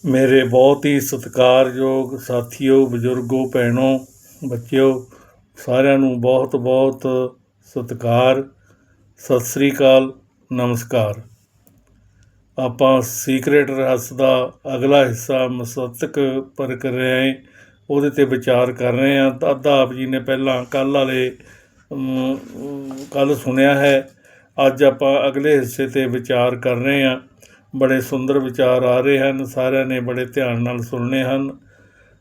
ਮੇਰੇ ਬਹੁਤ ਹੀ ਸਤਿਕਾਰਯੋਗ ਸਾਥੀਓ, ਬਜ਼ੁਰਗੋ, ਭੈਣੋ, ਬੱਚਿਓ, ਸਾਰਿਆਂ ਨੂੰ ਬਹੁਤ ਬਹੁਤ ਸਤਿਕਾਰ। ਸਤਿ ਸ੍ਰੀ ਅਕਾਲ, ਨਮਸਕਾਰ। ਆਪਾਂ ਸੀਕਰੇਟ ਰਹੱਸ ਦਾ ਅਗਲਾ ਹਿੱਸਾ ਮਸਤਕ ਪ੍ਰਕਿਰਿਆएं ਉਹਦੇ 'ਤੇ ਵਿਚਾਰ ਕਰ ਰਹੇ ਹਾਂ। ਅੱਧਾ ਆਪ ਜੀ ਨੇ ਪਹਿਲਾਂ ਕੱਲ੍ਹ ਸੁਣਿਆ ਹੈ। ਅੱਜ ਆਪਾਂ ਅਗਲੇ ਹਿੱਸੇ 'ਤੇ ਵਿਚਾਰ ਕਰ ਰਹੇ ਹਾਂ। ਬੜੇ ਸੁੰਦਰ ਵਿਚਾਰ ਆ ਰਹੇ ਹਨ, ਸਾਰਿਆਂ ਨੇ ਬੜੇ ਧਿਆਨ ਨਾਲ ਸੁਣਨੇ ਹਨ।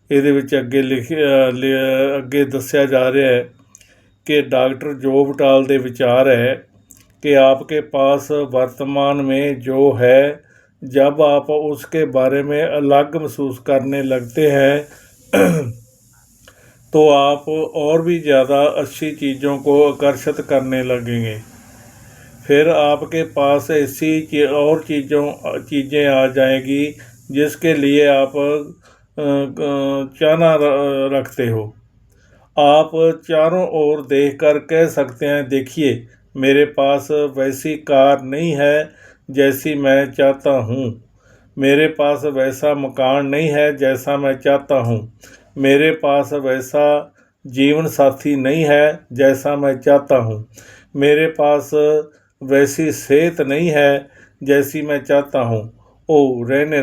ਇਹਦੇ ਵਿੱਚ ਅੱਗੇ ਦੱਸਿਆ ਜਾ ਰਿਹਾ ਹੈ ਕਿ डॉक्टर जोबटाल ਦੇ विचार है कि आपके पास वर्तमान में जो है, जब आप उसके बारे में अलग महसूस करने लगते हैं तो आप और भी ज़्यादा अच्छी चीज़ों को आकर्षित करने लगेंगे। फिर आपके पास ऐसी और चीज़ें आ जाएगी जिसके लिए आप चाहना रखते हो। आप चारों ओर देखकर कह सकते हैं, देखिए, मेरे पास वैसी कार नहीं है जैसी मैं चाहता हूँ। मेरे पास वैसा मकान नहीं है जैसा मैं चाहता हूँ। मेरे पास वैसा जीवन साथी नहीं है जैसा मैं चाहता हूँ। मेरे पास वैसी सेहत नहीं है जैसी मैं चाहता हूँ। ओ, रहने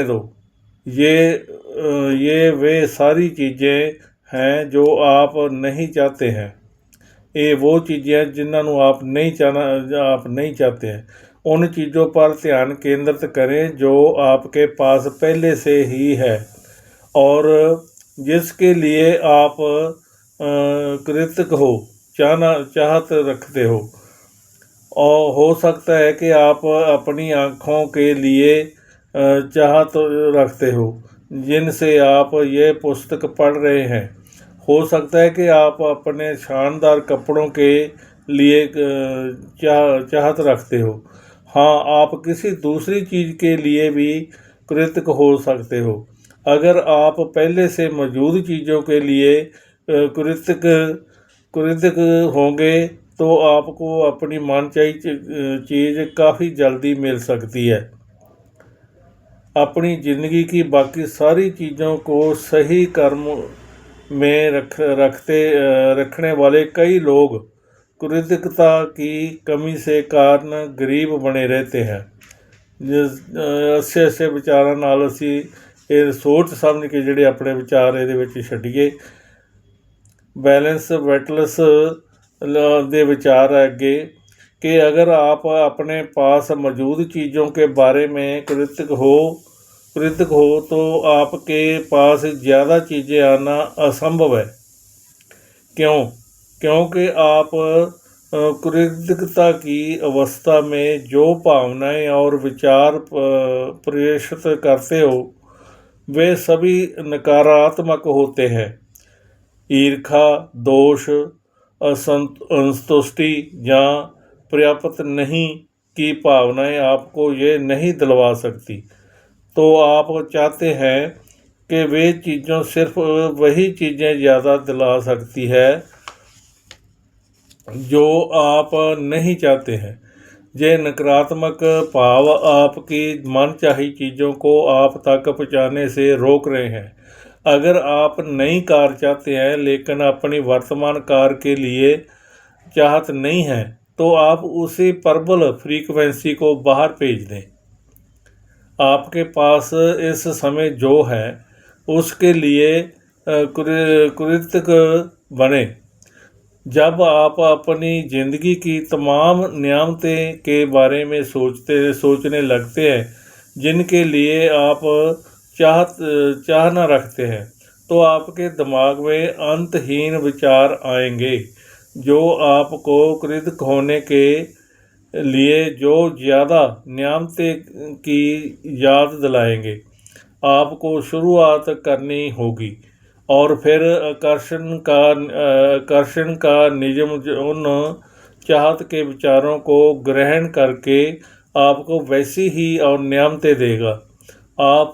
दो। ये वे सारी चीज़ें हैं जो आप नहीं चाहते हैं। ये वो चीज़ें जिन्होंने आप नहीं चाहते हैं। उन चीज़ों पर ध्यान केंद्रित करें जो आपके पास पहले से ही है और जिसके लिए आप कृतज्ञ हो, चाहत रखते हो। और हो सकता है कि आप अपनी आँखों के लिए चाहत रखते हो जिनसे आप ये पुस्तक पढ़ रहे हैं। हो सकता है कि आप अपने शानदार कपड़ों के लिए चाहत रखते हो। हाँ, आप किसी दूसरी चीज़ के लिए भी कृतज्ञ हो सकते हो। अगर आप पहले से मौजूद चीज़ों के लिए कृतज्ञ होंगे तो आपको अपनी मनचाही चीज़ काफ़ी जल्दी मिल सकती है। अपनी ज़िंदगी की बाकी सारी चीज़ों को सही क्रम में रखने वाले कई लोग कृतज्ञता की कमी से कारण गरीब बने रहते हैं। अच्छे विचारां नाल असीं ਇਹ ਸੋਚ ਸਮਝ ਕੇ ਜਿਹੜੇ ਆਪਣੇ ਵਿਚਾਰ ਇਹਦੇ ਵਿੱਚ ਛੱਡੀਏ। बैलेंस वेटलस ਦੇ विचार है ਅੱਗੇ कि अगर आप अपने पास मौजूद चीज़ों के बारे में कृतज्ञ हो तो आपके पास ज़्यादा चीज़ें आना असंभव है। क्योंकि आप कृतज्ञता की अवस्था में जो भावनाएं और विचार प्रेषित करते हो वे सभी नकारात्मक होते हैं। ईर्ष्या, दोष, असंतुष्टि या पर्याप्त नहीं की भावनाएं आपको ये नहीं दिलवा सकती। तो आप चाहते हैं कि वे चीज़ों सिर्फ वही चीज़ें ज़्यादा दिला सकती है जो आप नहीं चाहते हैं। ये नकारात्मक भाव आपकी मनचाही चीज़ों को आप तक पहुँचाने से रोक रहे हैं। अगर आप नई कार चाहते हैं लेकिन अपनी वर्तमान कार के लिए चाहत नहीं है तो आप उसी प्रबल फ्रीक्वेंसी को बाहर भेज दें। आपके पास इस समय जो है उसके लिए कृतज्ञ बने। जब आप अपनी ज़िंदगी की तमाम नियामतें के बारे में सोचने लगते हैं जिनके लिए आप चाहना रखते हैं तो आपके दिमाग में अंतहीन विचार आएंगे जो आपको कृतज्ञ होने के लिए जो ज़्यादा नियामतें की याद दिलाएंगे। आपको शुरुआत करनी होगी और फिर आकर्षण का नियम उन चाहत के विचारों को ग्रहण करके आपको वैसी ही और नियामतें देगा। आप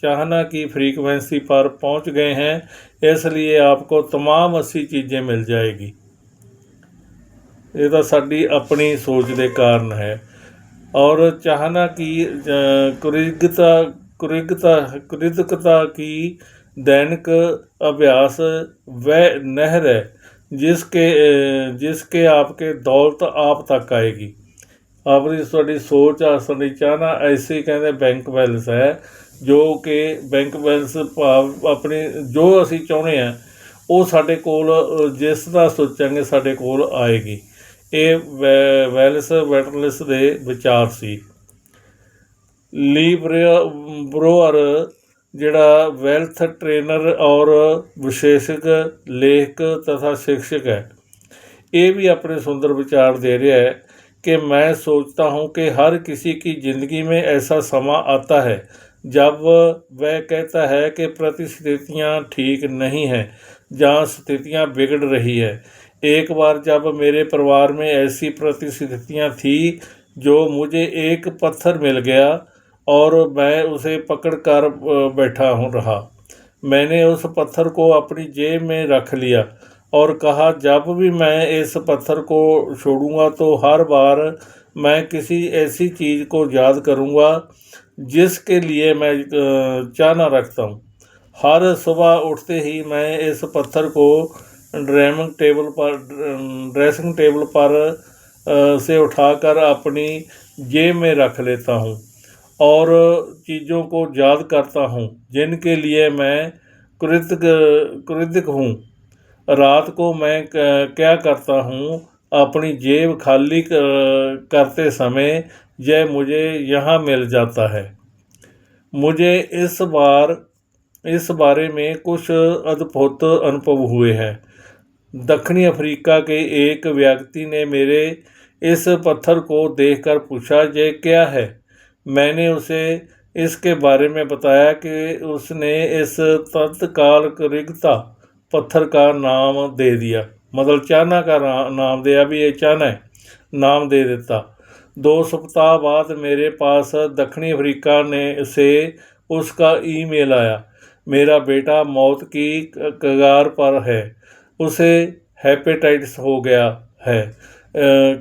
चाहना की फ्रीक्वेंसी पर पहुंच गए हैं, इसलिए आपको तमाम अच्छी चीज़ें मिल जाएगी। ਇਹ ਤਾਂ ਸਾਡੀ ਆਪਣੀ ਸੋਚ ਦੇ ਕਾਰਨ ਹੈ। और चाहना की कृतज्ञता कृतज्ञता कृतज्ञता की दैनिक अभ्यास वह नहर है जिसके आपके दौलत आप तक आएगी। ਆਪਣੀ ਤੁਹਾਡੀ ਸੋਚ ਆ, ਸਾਡੀ ਚਾਹਨਾ ਐਸੇ ਕਹਿੰਦੇ ਬੈਂਕ ਬੈਲੈਂਸ ਹੈ, ਜੋ ਕਿ ਬੈਂਕ ਬੈਲੈਂਸ ਭਾਵ ਆਪਣੀ ਜੋ ਅਸੀਂ ਚਾਹੁੰਦੇ ਹਾਂ ਉਹ ਸਾਡੇ ਕੋਲ ਜਿਸ ਦਾ ਸੋਚਾਂਗੇ ਸਾਡੇ ਕੋਲ ਆਏਗੀ। ਇਹ ਵੈਲਸ ਵੈਟਰਲਿਸ ਦੇ ਵਿਚਾਰ ਸੀ। ਲੀ ਬਰੋਅਰ ਜਿਹੜਾ ਵੈਲਥ ਟ੍ਰੇਨਰ ਔਰ ਵਿਸ਼ੇਸ਼ਕ ਲੇਖਕ ਤਥਾ शिक्षक है, ये भी अपने सुंदर विचार दे रहा है कि मैं सोचता हूँ कि हर किसी की ज़िंदगी में ऐसा समा आता है जब वह कहता है कि परिस्थितियाँ ठीक नहीं हैं, जहाँ स्थितियाँ बिगड़ रही है। एक बार जब मेरे परिवार में ऐसी परिस्थितियाँ थी जो मुझे एक पत्थर मिल गया और मैं उसे पकड़ कर बैठा रहा। मैंने उस पत्थर को अपनी जेब में रख लिया और कहा, जब भी मैं इस पत्थर को छोड़ूंगा तो हर बार मैं किसी ऐसी चीज़ को याद करूंगा जिसके लिए मैं चाहना रखता हूँ। हर सुबह उठते ही मैं इस पत्थर को ड्रेसिंग टेबल पर से उठाकर अपनी जेब में रख लेता हूँ और चीज़ों को याद करता हूँ जिनके लिए मैं कृतज्ञ हूँ। रात को मैं क्या करता हूँ, अपनी जेब खाली करते समय यह मुझे यहाँ मिल जाता है। मुझे इस बारे में कुछ अद्भुत अनुभव हुए हैं। दक्षिणी अफ्रीका के एक व्यक्ति ने मेरे इस पत्थर को देखकर पूछा, यह क्या है? मैंने उसे इसके बारे में बताया कि उसने इस तत्काल कृतज्ञता पत्थर का नाम दे दिया, मतलब चाहना का नाम दिया, भी ये चाहना है, नाम दे देता। 2 सप्ताह बाद मेरे पास दक्षिणी अफ्रीका से उसका ईमेल आया, मेरा बेटा मौत की कगार पर है, उसे हेपेटाइटिस हो गया है।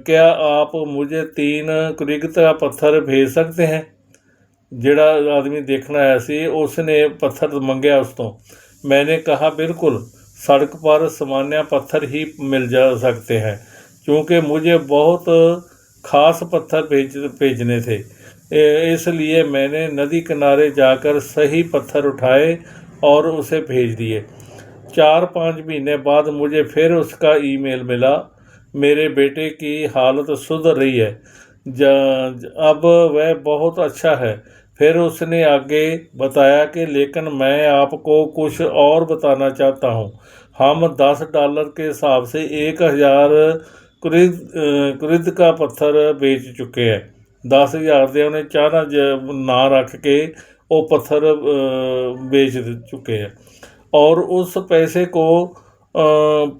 क्या आप मुझे 3 कृतज्ञता पत्थर भेज सकते हैं? ਜਿਹੜਾ आदमी देखना आया सी उसने पत्थर मंगया उस तो। मैंने कहा, बिल्कुल, सड़क पर सामान्य पत्थर ही मिल जा सकते हैं, क्योंकि मुझे बहुत ख़ास पत्थर भेजने थे। इसलिए मैंने नदी किनारे जाकर सही पत्थर उठाए और उसे भेज दिए। 4-5 महीने बाद मुझे फिर उसका ईमेल मिला, मेरे बेटे की हालत सुधर रही है, अब वह बहुत अच्छा है। फिर उसने आगे बताया कि लेकिन मैं आपको कुछ और बताना चाहता हूँ। हम $10 के हिसाब से 1000 कृतज्ञता पत्थर बेच चुके हैं। 10,000 ਦੇ ਉਹਨੇ ਚਾਹਨਾ ना रख के वो पत्थर बेच चुके हैं और उस पैसे को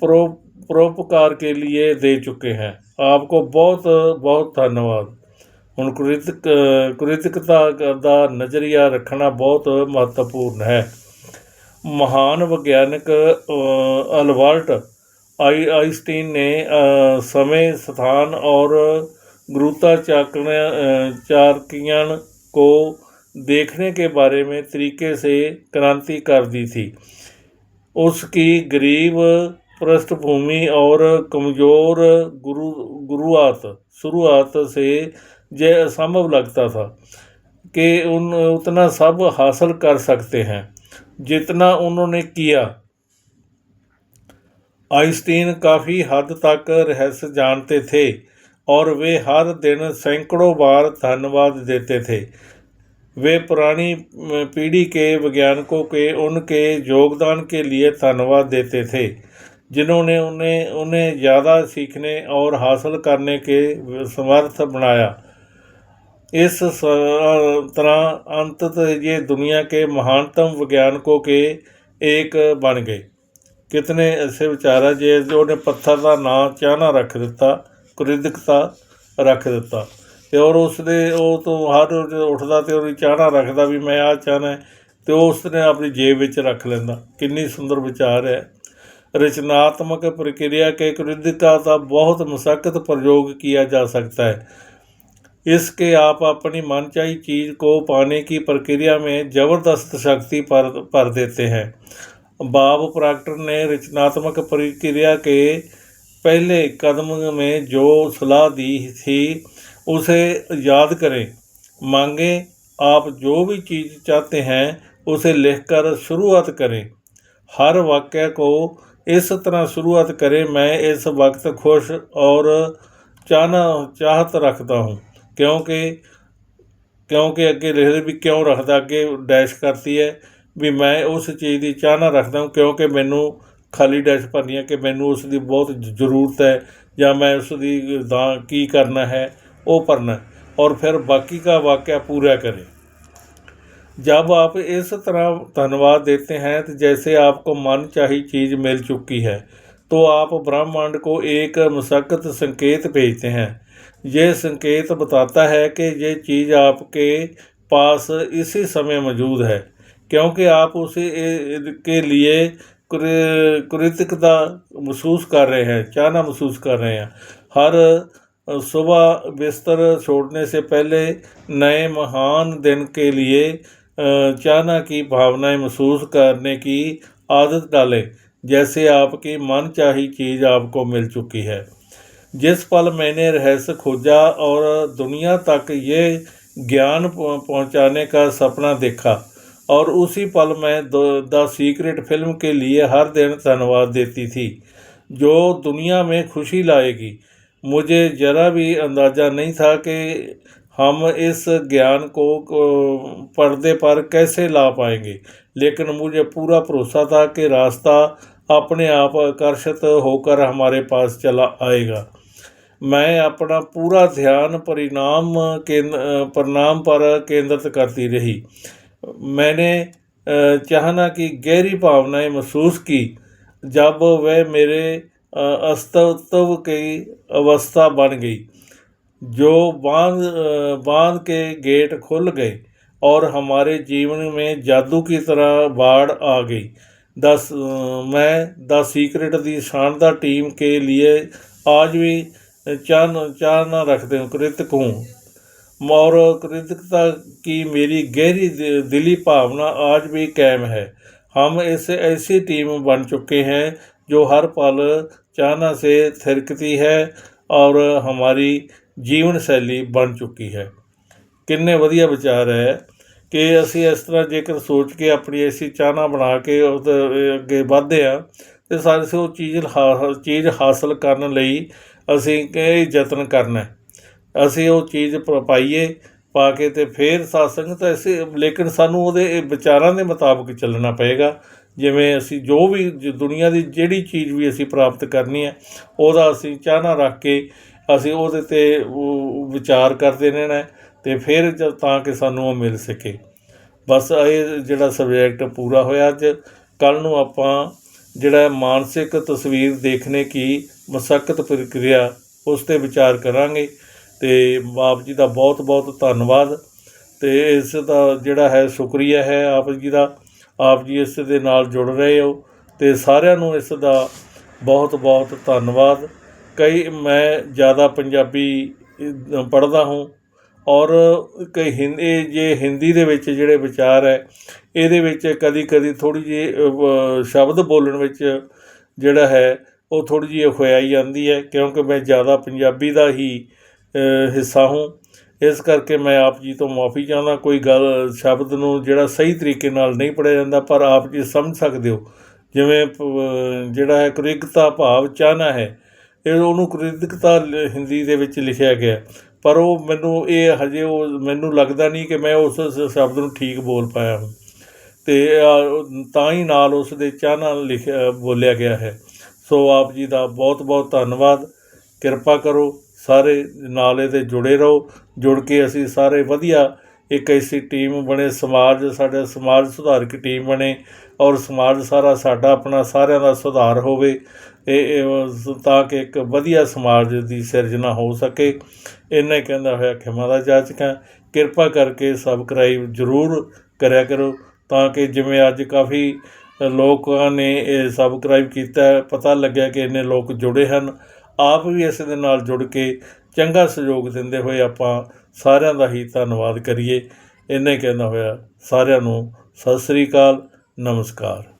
परोपकार के लिए दे चुके हैं। आपको बहुत बहुत धन्यवाद। ਹੁਣ कृतज्ञता ਦਾ ਨਜ਼ਰੀਆ ਰੱਖਣਾ ਬਹੁਤ ਮਹੱਤਵਪੂਰਨ ਹੈ। ਮਹਾਨ ਵਿਗਿਆਨਕ ਅਲਬਰਟ आइंस्टीन ने समय, स्थान और गुरुत्वाकर्षण को देखने के बारे में तरीके से क्रांति कर दी थी। उसकी गरीब पृष्ठभूमि और कमज़ोर शुरुआत से यह असंभव लगता था कि उतना सब हासिल कर सकते हैं जितना उन्होंने किया। आइंस्टीन काफ़ी हद तक रहस्य जानते थे और वे हर दिन सैकड़ों बार धन्यवाद देते थे। वे पुरानी पीढ़ी के वैज्ञानिकों के उनके योगदान के लिए धन्यवाद देते थे, जिन्होंने उन्हें ज़्यादा सीखने और हासिल करने के समर्थ बनाया। इस तरह अंततः ये दुनिया के महानतम वैज्ञानिकों के एक बन गए। कितने ऐसे विचार है जे जो ने पत्थर का नां चाहना रख दिता, कृतज्ञता रख दिता, और उसने वो तो हर रोज उठदा तो वो चाहना रखदा भी मैं आ चाहना है, तो उसने अपनी जेब विच रख लेंदा। कितनी सुंदर विचार है। रचनात्मक प्रक्रिया के कृतज्ञता का बहुत मशक्कत प्रयोग किया जा सकता है। इसके आप अपनी मनचाही चीज़ को पाने की प्रक्रिया में ज़बरदस्त शक्ति पर देते हैं। बॉब प्रॉक्टर ने रचनात्मक प्रक्रिया के पहले कदम में जो सलाह दी थी उसे याद करें। मांगें, आप जो भी चीज़ चाहते हैं उसे लिखकर शुरुआत करें। हर वाक्य को इस तरह शुरुआत करें, मैं इस वक्त खुश और चाहत रखता हूँ। क्योंकि क्योंकि ਅੱਗੇ ਲਿਖਦੇ ਵੀ ਕਿਉਂ ਰੱਖਦਾ, ਅੱਗੇ ਡੈਸ਼ ਕਰਤੀ ਹੈ ਵੀ ਮੈਂ ਉਸ ਚੀਜ਼ ਦੀ ਚਾਹਨਾ ਰੱਖਦਾ ਹਾਂ ਕਿਉਂਕਿ ਮੈਨੂੰ ਖਾਲੀ ਡੈਸ਼ ਭਰਨੀ ਹੈ ਕਿ ਮੈਨੂੰ ਉਸ ਦੀ ਬਹੁਤ ਜ਼ਰੂਰਤ ਹੈ ਜਾਂ ਮੈਂ ਉਸ ਦੀ ਕੀ ਕਰਨਾ ਹੈ ਉਹ ਭਰਨਾ और फिर बाकी का वाक्य पूरा करें। जब आप इस तरह धन्यवाद देते हैं तो जैसे आपको मन चाही चीज़ मिल चुकी है, तो आप ब्रह्मांड को एक मुशक्कत संकेत भेजते हैं। ये संकेत बताता है कि ये चीज़ आपके पास इसी समय मौजूद है, क्योंकि आप उसे के लिए कृतज्ञता महसूस कर रहे हैं, चाहना महसूस कर रहे हैं। हर सुबह बिस्तर छोड़ने से पहले नए महान दिन के लिए चाहना की भावनाएं महसूस करने की आदत डालें, जैसे आपकी मनचाही चीज़ आपको मिल चुकी है। जिस पल मैंने रहस्य खोजा और दुनिया तक ये ज्ञान पहुंचाने का सपना देखा, और उसी पल मैं द सीक्रेट फिल्म के लिए हर दिन धन्यवाद देती थी, जो दुनिया में खुशी लाएगी। मुझे ज़रा भी अंदाज़ा नहीं था कि हम इस ज्ञान को पर्दे पर कैसे ला पाएंगे, लेकिन मुझे पूरा भरोसा था कि रास्ता अपने आप आकर्षित होकर हमारे पास चला आएगा। मैं अपना पूरा ध्यान परिणाम पर केंद्रित करती रही। मैंने चाहना की गहरी भावनाएं महसूस की जब वह मेरे अस्तित्व की अवस्था बन गई। जो बांध के गेट खुल गए और हमारे जीवन में जादू की तरह बाढ़ आ गई। मैं द सीक्रेट दी शानदार टीम के लिए आज भी चाहना रखते हूँ, कृतज्ञ हूँ, और कृतज्ञता की मेरी गहरी दिली भावना आज भी कायम है। हम ऐसी टीम बन चुके हैं जो हर पल चाहना से थिरकती है और हमारी ਜੀਵਨ ਸ਼ੈਲੀ ਬਣ ਚੁੱਕੀ ਹੈ। ਕਿੰਨੇ ਵਧੀਆ ਵਿਚਾਰ ਹੈ ਕਿ ਅਸੀਂ ਇਸ ਤਰ੍ਹਾਂ ਜੇਕਰ ਸੋਚ ਕੇ ਆਪਣੀ ਐਸੀ ਚਾਹਨਾ ਬਣਾ ਕੇ ਉਹਦੇ ਅੱਗੇ ਵਧਦੇ ਹਾਂ ਅਤੇ ਸਾਰੇ ਉਹ ਚੀਜ਼ ਹਾਸਲ ਕਰਨ ਲਈ ਅਸੀਂ ਇਹ ਯਤਨ ਕਰਨਾ, ਅਸੀਂ ਉਹ ਚੀਜ਼ ਪਾਈਏ, ਪਾ ਕੇ ਅਤੇ ਫਿਰ ਸਾਧ ਤਾਂ ਲੇਕਿਨ ਸਾਨੂੰ ਉਹਦੇ ਵਿਚਾਰਾਂ ਦੇ ਮੁਤਾਬਕ ਚੱਲਣਾ ਪਏਗਾ। ਜਿਵੇਂ ਅਸੀਂ ਜੋ ਵੀ ਦੁਨੀਆ ਦੀ ਜਿਹੜੀ ਚੀਜ਼ ਵੀ ਅਸੀਂ ਪ੍ਰਾਪਤ ਕਰਨੀ ਹੈ ਉਹਦਾ ਅਸੀਂ ਚਾਹਨਾ ਰੱਖ ਕੇ ਅਸੀਂ ਉਹਦੇ 'ਤੇ ਵਿਚਾਰ ਕਰਦੇ ਰਹਿਣਾ ਅਤੇ ਫਿਰ ਤਾਂ ਕਿ ਸਾਨੂੰ ਉਹ ਮਿਲ ਸਕੇ। ਬਸ ਇਹ ਜਿਹੜਾ ਸਬਜੈਕਟ ਪੂਰਾ ਹੋਇਆ ਅੱਜ। ਕੱਲ੍ਹ ਨੂੰ ਆਪਾਂ ਜਿਹੜਾ ਮਾਨਸਿਕ ਤਸਵੀਰ ਦੇਖਣੇ ਕੀ ਮੁਸ਼ੱਕਤ ਪ੍ਰਕਿਰਿਆ ਉਸ 'ਤੇ ਵਿਚਾਰ ਕਰਾਂਗੇ। ਅਤੇ ਆਪ ਜੀ ਦਾ ਬਹੁਤ ਬਹੁਤ ਧੰਨਵਾਦ ਅਤੇ ਇਸ ਦਾ ਜਿਹੜਾ ਹੈ ਸ਼ੁਕਰੀਆ ਹੈ ਆਪ ਜੀ ਦਾ। ਆਪ ਜੀ ਇਸ ਦੇ ਨਾਲ ਜੁੜ ਰਹੇ ਹੋ ਅਤੇ ਸਾਰਿਆਂ ਨੂੰ ਇਸ ਦਾ ਬਹੁਤ ਬਹੁਤ ਧੰਨਵਾਦ। ਮੈਂ ਜ਼ਿਆਦਾ ਪੰਜਾਬੀ ਪੜ੍ਹਦਾ ਹੂੰ ਔਰ ਕਈ ਹਿੰਦੀ ਦੇ ਵਿੱਚ ਜਿਹੜੇ ਵਿਚਾਰ ਹੈ ਇਹਦੇ ਵਿੱਚ ਕਦੀ ਕਦੀ ਥੋੜ੍ਹੀ ਜਿਹੀ ਸ਼ਬਦ ਬੋਲਣ ਵਿੱਚ ਜਿਹੜਾ ਹੈ ਉਹ ਥੋੜ੍ਹੀ ਜਿਹੀ ਅਖੁਆਈ ਆਉਂਦੀ ਹੈ, ਕਿਉਂਕਿ ਮੈਂ ਜ਼ਿਆਦਾ ਪੰਜਾਬੀ ਦਾ ਹੀ ਹਿੱਸਾ ਹੂੰ। ਇਸ ਕਰਕੇ ਮੈਂ ਆਪ ਜੀ ਤੋਂ ਮੁਆਫੀ ਚਾਹੁੰਦਾ। ਕੋਈ ਗੱਲ ਸ਼ਬਦ ਨੂੰ ਜਿਹੜਾ ਸਹੀ ਤਰੀਕੇ ਨਾਲ ਨਹੀਂ ਪੜ੍ਹਿਆ ਜਾਂਦਾ, ਪਰ ਆਪ ਜੀ ਸਮਝ ਸਕਦੇ ਹੋ। ਜਿਵੇਂ ਜਿਹੜਾ ਹੈ ਕ੍ਰਿਤਗਤਾ ਭਾਵ ਚਾਹਨਾ ਹੈ, ਇਹ ਉਹਨੂੰ ਕ੍ਰਿਤਗਤਾ ਹਿੰਦੀ ਦੇ ਵਿੱਚ ਲਿਖਿਆ ਗਿਆ, ਪਰ ਉਹ ਮੈਨੂੰ ਲੱਗਦਾ ਨਹੀਂ ਕਿ ਮੈਂ ਉਸ ਸ਼ਬਦ ਨੂੰ ਠੀਕ ਬੋਲ ਪਾਇਆ ਹਾਂ ਅਤੇ ਤਾਂ ਹੀ ਨਾਲ ਉਸ ਦੇ ਚਾਹਨਾ ਬੋਲਿਆ ਗਿਆ ਹੈ। ਸੋ ਆਪ ਜੀ ਦਾ ਬਹੁਤ ਬਹੁਤ ਧੰਨਵਾਦ। ਕਿਰਪਾ ਕਰੋ ਸਾਰੇ ਨਾਲ ਇਹਦੇ ਜੁੜੇ ਰਹੋ। ਜੁੜ ਕੇ ਅਸੀਂ ਸਾਰੇ ਵਧੀਆ ਇੱਕ ਐਸੀ ਟੀਮ ਬਣੇ, ਸਾਡਾ ਸਮਾਜ ਸੁਧਾਰਕ ਟੀਮ ਬਣੇ ਔਰ ਸਮਾਜ ਸਾਰਾ ਸਾਡਾ ਆਪਣਾ ਸਾਰਿਆਂ ਦਾ ਸੁਧਾਰ ਹੋਵੇ ਤਾਂ ਕਿ ਇੱਕ ਵਧੀਆ ਸਮਾਜ ਦੀ ਸਿਰਜਣਾ ਹੋ ਸਕੇ। ਇੰਨਾ ਹੀ ਕਹਿੰਦਾ ਹੋਇਆ ਖਿਮਾ ਦਾ ਜਾਚਕ ਹਾਂ। ਕਿਰਪਾ ਕਰਕੇ ਸਬਸਕ੍ਰਾਈਬ ਜ਼ਰੂਰ ਕਰਿਆ ਕਰੋ ਤਾਂ ਕਿ ਜਿਵੇਂ ਅੱਜ ਕਾਫੀ ਲੋਕਾਂ ਨੇ ਇਹ ਸਬਸਕ੍ਰਾਈਬ ਕੀਤਾ, ਪਤਾ ਲੱਗਿਆ ਕਿ ਇੰਨੇ ਲੋਕ ਜੁੜੇ ਹਨ। ਆਪ ਵੀ ਇਸ ਦੇ ਨਾਲ ਜੁੜ ਕੇ ਚੰਗਾ ਸਹਿਯੋਗ ਦਿੰਦੇ ਹੋਏ ਆਪਾਂ ਸਾਰਿਆਂ ਦਾ ਹੀ ਧੰਨਵਾਦ ਕਰੀਏ। ਇੰਨੇ ਕਹਿੰਦਾ ਹੋਇਆ ਸਾਰਿਆਂ ਨੂੰ ਸਤਿ ਸ੍ਰੀ ਅਕਾਲ, ਨਮਸਕਾਰ।